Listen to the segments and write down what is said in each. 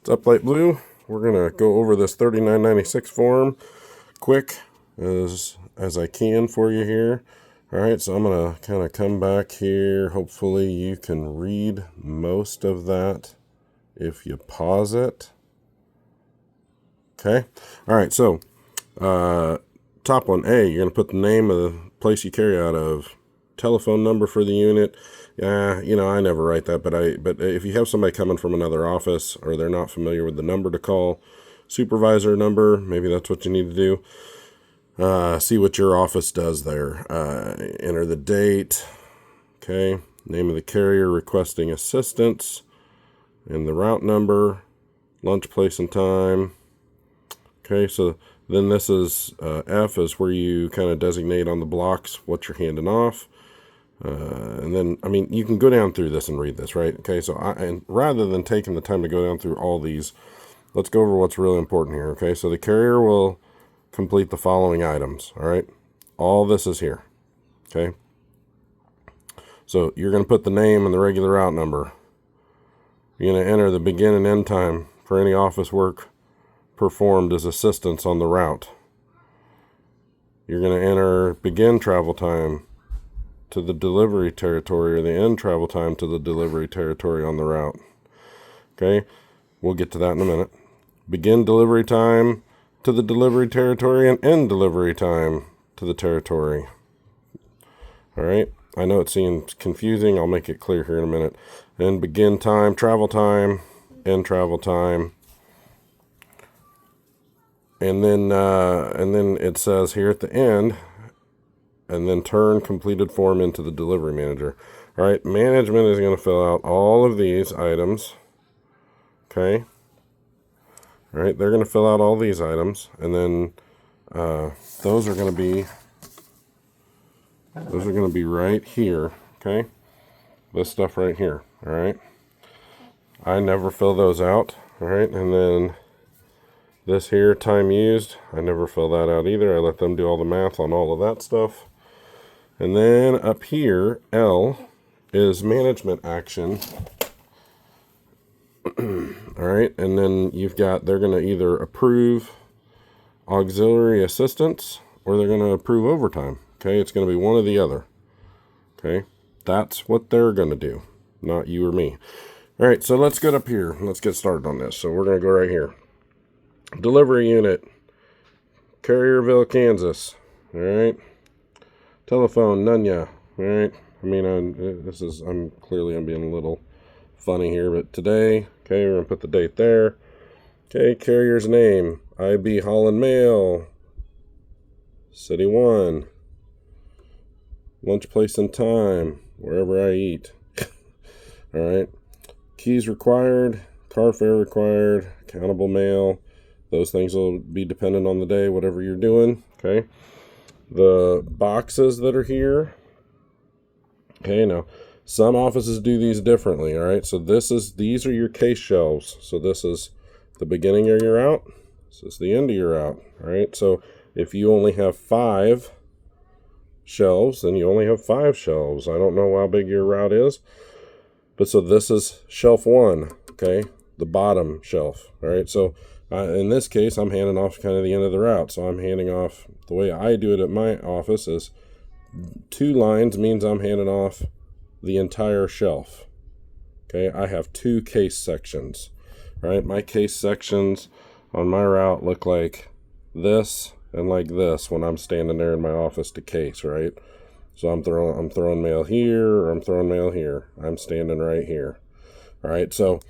What's up, Light Blue? We're gonna go over this 3996 form quick as I can for you here. All right, so I'm gonna kind of come back here. Hopefully you can read most of that if you pause it. Okay. All right, so top one, A, you're gonna put the name of the place you carry out of, telephone number for the unit. Yeah, I never write that, but if you have somebody coming from another office or they're not familiar with the number to call, supervisor number, maybe that's what you need to do. See what your office does there. Enter the date. Okay, name of the carrier requesting assistance, and the route number, lunch place and time. Okay, so then this is F is where you kind of designate on the blocks what you're handing off. And then, you can go down through this and read this, right? Okay, so and rather than taking the time to go down through all these, let's go over what's really important here, okay? So the carrier will complete the following items, all right? All this is here, okay? So you're going to put the name and the regular route number. You're going to enter the begin and end time for any office work performed as assistance on the route. You're going to enter begin travel time to the delivery territory or the end travel time to the delivery territory on the route. Okay, we'll get to that in a minute. Begin delivery time to the delivery territory and end delivery time to the territory. All right, I know it seems confusing. I'll make it clear here in a minute. Then begin time, travel time, end travel time. And then it says here at the end, and then turn completed form into the delivery manager. All right, management is going to fill out all of these items. Okay. All right, they're going to fill out all these items, and then those are going to be right here. Okay, this stuff right here. All right, I never fill those out. All right, and then this here, time used, I never fill that out either. I let them do all the math on all of that stuff. And then up here, L is management action. All right, and then they're going to either approve auxiliary assistance or they're going to approve overtime. Okay, it's going to be one or the other. Okay, that's what they're going to do, not you or me. All right, so let's get up here. Let's get started on this. So we're going to go right here. Delivery unit, Carrierville, Kansas. All right. Telephone, Nunya. All right. I'm being a little funny here, but today, okay, we're going to put the date there. Okay, carrier's name, IB Holland Mail, City 1, lunch place and time, wherever I eat. All right. Keys required, car fare required, countable mail. Those things will be dependent on the day, whatever you're doing, okay? The boxes that are here, okay, now, some offices do these differently, all right? So these are your case shelves. So this is the beginning of your route. This is the end of your route, all right? So if you only have 5 shelves, then you only have 5 shelves. I don't know how big your route is, but so this is shelf 1, okay? The bottom shelf, all right? So in this case, I'm handing off kind of the end of the route. So I'm handing off, the way I do it at my office is 2 lines means I'm handing off the entire shelf. Okay, I have 2 case sections. All right, my case sections on my route look like this and like this when I'm standing there in my office to case, right? So I'm throwing mail here, or I'm throwing mail here. I'm standing right here. All right, so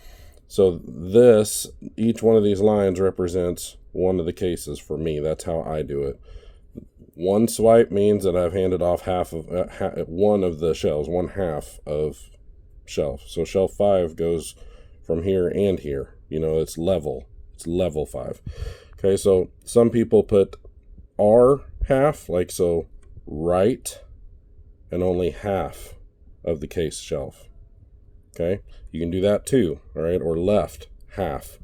this, each one of these lines represents one of the cases for me. That's how I do it. One swipe means that I've handed off one of the shelves, one half of shelf. So shelf 5 goes from here and here. It's level. It's level 5. Okay, so some people put R half, like so, right, and only half of the case shelf. Okay, you can do that too, all right, or left, half,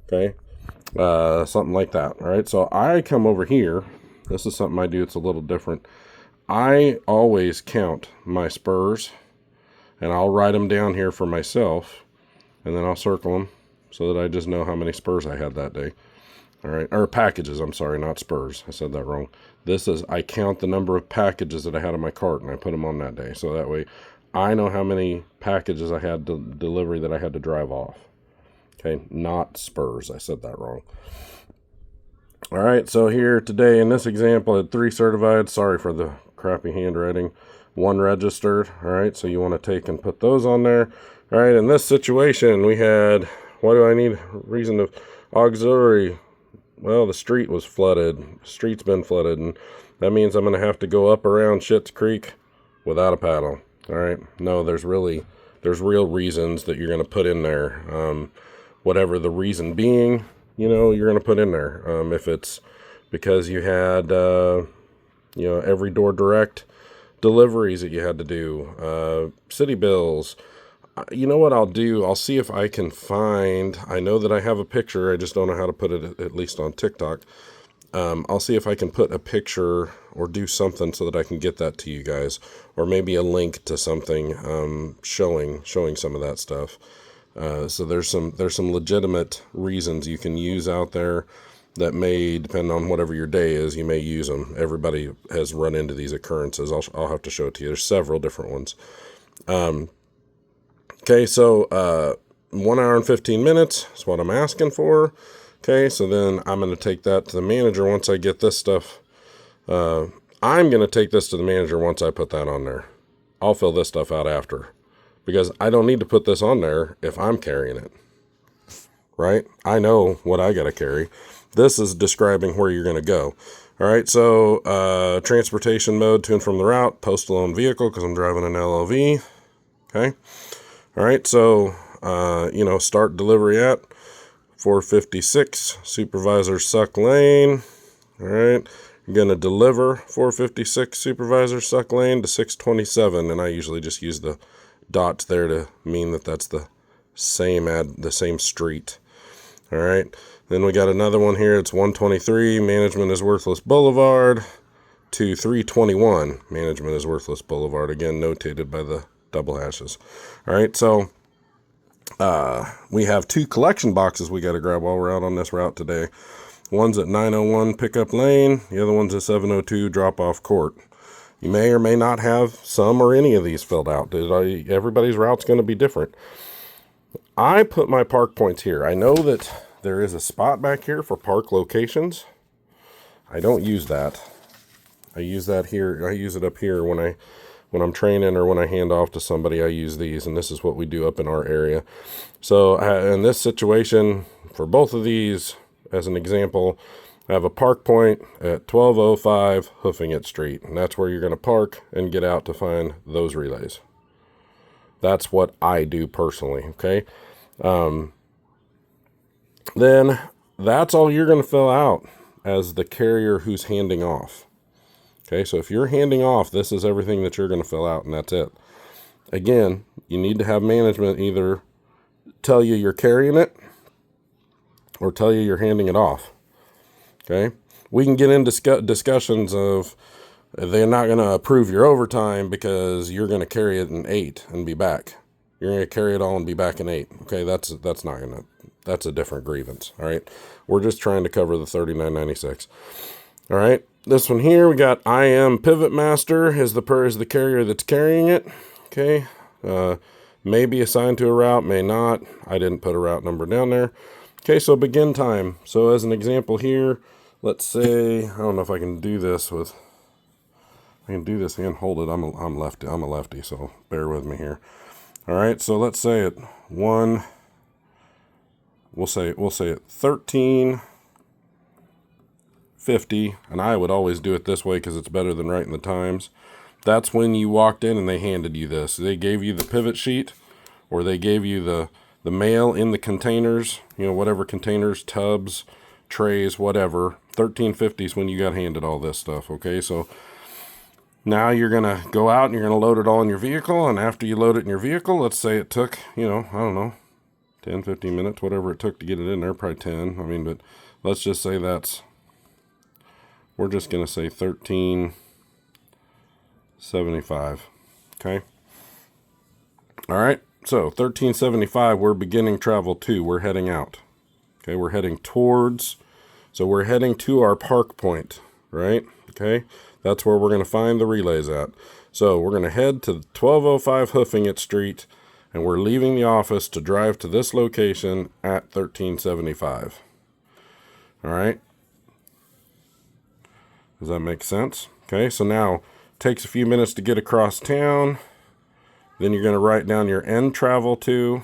okay, something like that, all right. So I come over here, this is something I do, it's a little different. I always count my spurs, and I'll write them down here for myself, and then I'll circle them, so that I just know how many spurs I had that day. All right, or packages, I'm sorry, not spurs. I said that wrong. This is, I count the number of packages that I had in my cart, and I put them on that day. So that way, I know how many packages I had delivery that I had to drive off. Okay, not spurs. I said that wrong. All right, so here today in this example, I had 3 certified. Sorry for the crappy handwriting. 1 registered. All right, so you want to take and put those on there. All right, in this situation, we had, what do I need? Reason of auxiliary. Well, the street was flooded. The street's been flooded, and that means I'm going to have to go up around Schitt's Creek without a paddle. All right, no, there's real reasons that you're going to put in there. Whatever the reason being, you're going to put in there. If it's because you had, every door direct deliveries that you had to do, city bills. You know what I'll do? I'll see if I can find, I know that I have a picture, I just don't know how to put it, at least on TikTok. I'll see if I can put a picture or do something so that I can get that to you guys, or maybe a link to something showing some of that stuff. So there's some legitimate reasons you can use out there that may depend on whatever your day is. You may use them. Everybody has run into these occurrences. I'll have to show it to you. There's several different ones. Okay, so 1 hour and 15 minutes is what I'm asking for. Okay, so then I'm going to take that to the manager once I get this stuff. I'm going to take this to the manager once I put that on there. I'll fill this stuff out after, because I don't need to put this on there if I'm carrying it, right? I know what I got to carry. This is describing where you're going to go. All right, so transportation mode to and from the route, postal owned vehicle, because I'm driving an LLV. Okay. All right, so, start delivery at 456, supervisor suck lane. All right, you're going to deliver 456 supervisor suck lane to 627, and I usually just use the dots there to mean that that's the same street. All right, then we got another one here. It's 123, management is worthless boulevard, to 321, management is worthless boulevard, again notated by the double hashes. All right, so we have 2 collection boxes we got to grab while we're out on this route today. One's at 901 pickup lane, the other one's at 702 drop off court. You may or may not have some or any of these filled out. Everybody's route's going to be different. I put my park points here. I know that there is a spot back here for park locations. I don't use that. I use that here. I use it up here when I'm training or when I hand off to somebody. I use these, and this is what we do up in our area. So in this situation, for both of these, as an example, I have a park point at 1205 Hoofing It Street, and that's where you're going to park and get out to find those relays. That's what I do personally, okay? Then that's all you're going to fill out as the carrier who's handing off. Okay, so if you're handing off, this is everything that you're going to fill out, and that's it. Again, you need to have management either tell you you're carrying it or tell you you're handing it off. Okay, we can get into discussions of they're not going to approve your overtime because you're going to carry it in 8 and be back. You're going to carry it all and be back in 8. Okay, that's not going to, that's a different grievance. All right, we're just trying to cover the 3996. All right, this one here, we got I am Pivot Master is the carrier that's carrying it. Okay, may be assigned to a route, may not. I didn't put a route number down there. Okay, so begin time. So as an example here, let's say, I don't know if I can do this and hold it. I'm a lefty, so bear with me here. All right, so let's say it we'll say it 13:50, and I would always do it this way because it's better than writing the times. That's when you walked in and they handed you this. They gave you the pivot sheet, or they gave you the mail in the containers, whatever containers, tubs, trays, whatever. 13:50 is when you got handed all this stuff, okay? So now you're going to go out and you're going to load it all in your vehicle, and after you load it in your vehicle, let's say it took, I don't know, 10, 15 minutes, whatever it took to get it in there, probably 10. But let's just say we're just going to say 13:75, okay? All right, So 1375, we're beginning travel 2. We're heading out. Okay, we're heading towards, so we're heading to our park point, right? Okay, that's where we're going to find the relays at. So we're going to head to 1205 Hoofing It Street, and we're leaving the office to drive to this location at 1375. All right. Does that make sense? Okay, so now it takes a few minutes to get across town. Then you're going to write down your end travel to.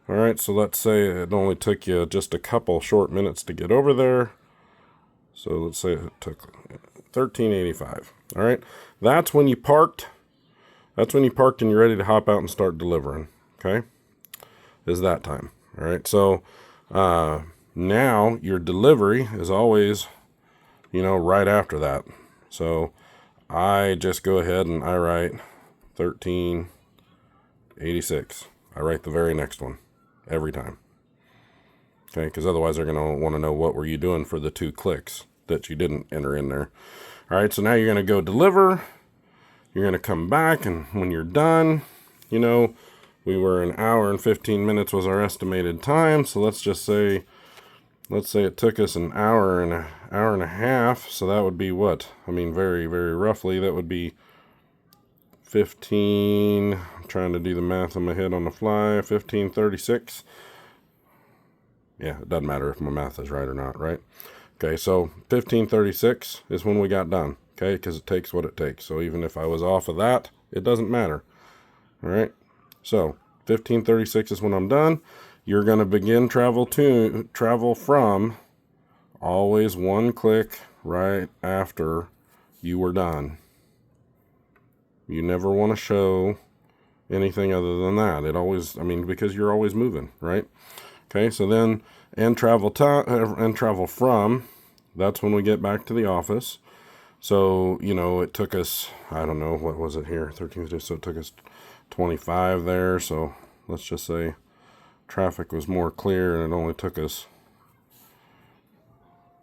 All right, so let's say it only took you just a couple short minutes to get over there. So let's say it took 1385. All right, that's when you parked. That's when you parked and you're ready to hop out and start delivering. Okay, is that time. All right, so now your delivery is always, right after that. So I just go ahead and I write 1386. I write the very next one every time. Okay, because otherwise they're going to want to know what were you doing for the 2 clicks that you didn't enter in there. All right, so now you're going to go deliver. You're going to come back, and when you're done, we were an hour and 15 minutes was our estimated time. So let's say it took us an hour and a half. So that would be what? I mean, very, very roughly, that would be 15. I'm trying to do the math in my head on the fly. 1536. Yeah, it doesn't matter if my math is right or not, right? Okay, so 1536 is when we got done, okay, because it takes what it takes. So even if I was off of that, it doesn't matter. All right, so 1536 is when I'm done. You're going to begin travel from, always 1 click right after you were done. You never want to show anything other than that. It always, because you're always moving, right? Okay, so then and travel from, that's when we get back to the office. So, it took us, I don't know, what was it here? 13, so it took us 25 there. So let's just say traffic was more clear and it only took us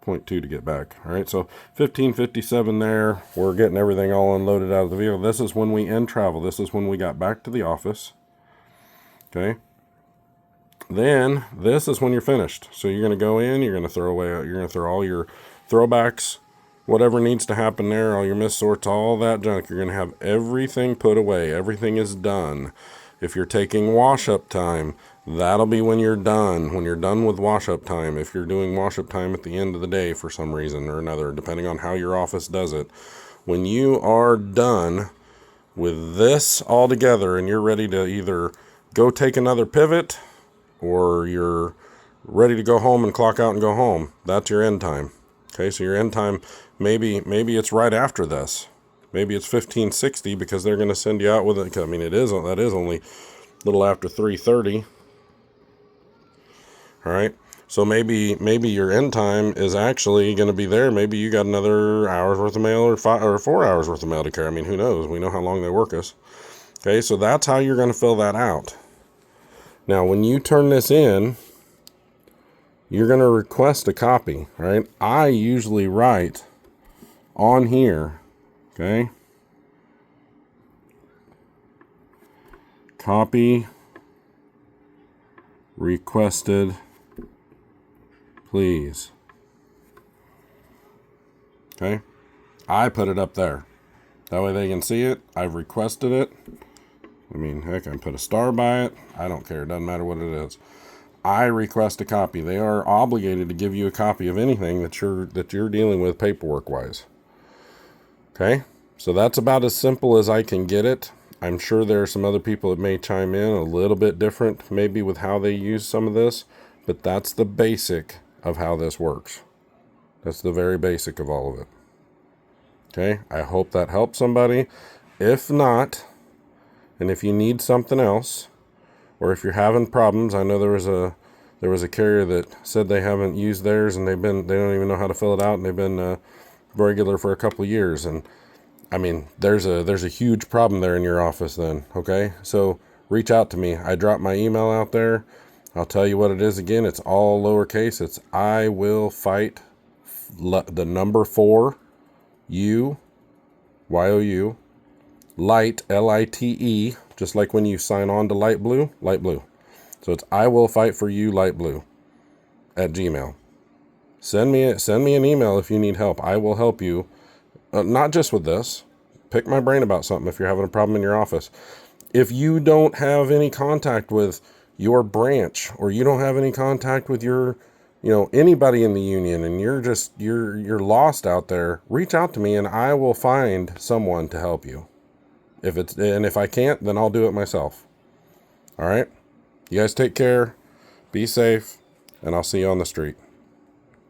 0.2 to get back. All right, so 1557 there. We're getting everything all unloaded out of the vehicle. This is when we end travel. This is when we got back to the office. Okay. Then this is when you're finished. So you're going to go in, you're going to throw all your throwbacks, whatever needs to happen there, all your miss sorts, all that junk. You're going to have everything put away. Everything is done. If you're taking wash-up time, that'll be when you're done. When you're done with wash-up time. If you're doing wash-up time at the end of the day for some reason or another, depending on how your office does it. When you are done with this all together and you're ready to either go take another pivot or you're ready to go home and clock out and go home, that's your end time. Okay, so your end time, maybe it's right after this. Maybe it's 1560 because they're going to send you out with it. That is only a little after 3:30. All right, so maybe your end time is actually going to be there. Maybe you got another hour's worth of mail or 4 hours worth of mail to carry. Who knows? We know how long they work us. Okay, so that's how you're going to fill that out. Now, when you turn this in, you're going to request a copy, right? I usually write on here, okay? Copy requested, please. Okay? I put it up there. That way they can see it. I've requested it. Heck, I can put a star by it. I don't care. It doesn't matter what it is. I request a copy. They are obligated to give you a copy of anything that you're dealing with paperwork-wise. Okay? So that's about as simple as I can get it. I'm sure there are some other people that may chime in a little bit different, maybe with how they use some of this, but that's the basic of how this works. That's the very basic of all of it. Okay? I hope that helps somebody. If not, and if you need something else, or if you're having problems, I know there was a carrier that said they haven't used theirs and they don't even know how to fill it out, and they've been regular for a couple of years. And there's a huge problem there in your office then. Okay, so reach out to me. I dropped my email out there. I'll tell you what it is again. It's all lowercase. It's I will fight the number 4 U YOU light LITE just like when you sign on to light blue. So it's I will fight for you, light blue, at Gmail. Send me an email if you need help. I will help you. Not just with this. Pick my brain about something if you're having a problem in your office. If you don't have any contact with your branch, or you don't have any contact with your, anybody in the union, and you're lost out there, reach out to me and I will find someone to help you. If I can't, then I'll do it myself. All right. You guys take care, be safe, and I'll see you on the street.